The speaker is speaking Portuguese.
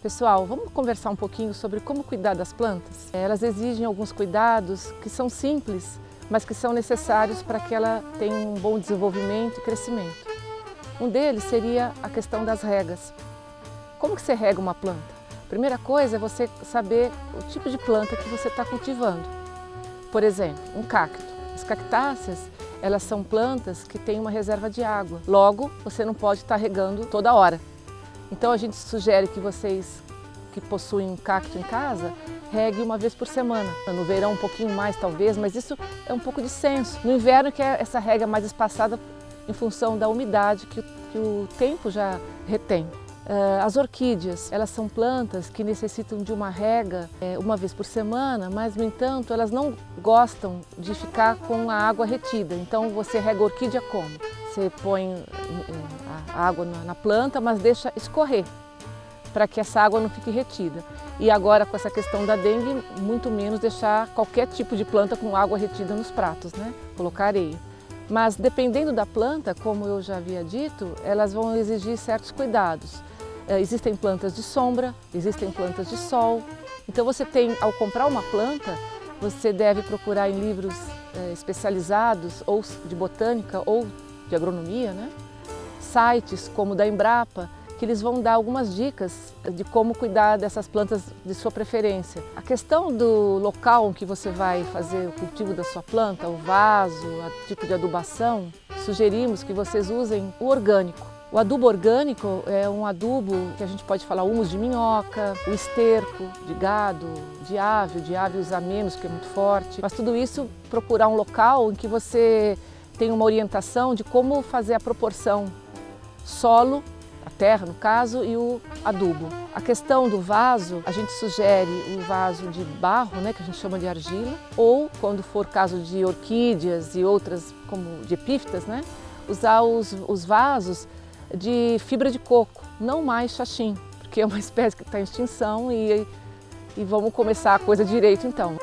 Pessoal, vamos conversar um pouquinho sobre como cuidar das plantas? Elas exigem alguns cuidados que são simples, mas que são necessários para que ela tenha um bom desenvolvimento e crescimento. Um deles seria a questão das regas. Como que você rega uma planta? A primeira coisa é você saber o tipo de planta que você está cultivando. Por exemplo, um cacto. As cactáceas, elas são plantas que têm uma reserva de água. Logo, você não pode estar regando toda hora. Então a gente sugere que vocês que possuem um cacto em casa, regue uma vez por semana. No verão um pouquinho mais talvez, mas isso é um pouco de senso. No inverno que é essa rega mais espaçada em função da umidade que o tempo já retém. As orquídeas, elas são plantas que necessitam de uma rega uma vez por semana, mas no entanto elas não gostam de ficar com a água retida. Então você rega a orquídea como? Você põe a água na planta, mas deixa escorrer, para que essa água não fique retida. E agora com essa questão da dengue, muito menos deixar qualquer tipo de planta com água retida nos pratos, né? Colocar areia. Mas dependendo da planta, como eu já havia dito, elas vão exigir certos cuidados. Existem plantas de sombra, existem plantas de sol. Então você tem, ao comprar uma planta, você deve procurar em livros especializados, ou de botânica ou de agronomia, né? Sites como o da Embrapa, que eles vão dar algumas dicas de como cuidar dessas plantas de sua preferência. A questão do local em que você vai fazer o cultivo da sua planta, o vaso, o tipo de adubação, sugerimos que vocês usem o orgânico. O adubo orgânico é um adubo que a gente pode falar humus de minhoca, o esterco de gado, de ave usa menos porque é muito forte. Mas tudo isso procurar um local em que você tem uma orientação de como fazer a proporção solo, a terra no caso, e o adubo. A questão do vaso, a gente sugere o vaso de barro, né, que a gente chama de argila, ou quando for caso de orquídeas e outras como de epífitas, né, usar os vasos de fibra de coco, não mais xaxim, porque é uma espécie que está em extinção e vamos começar a coisa direito então.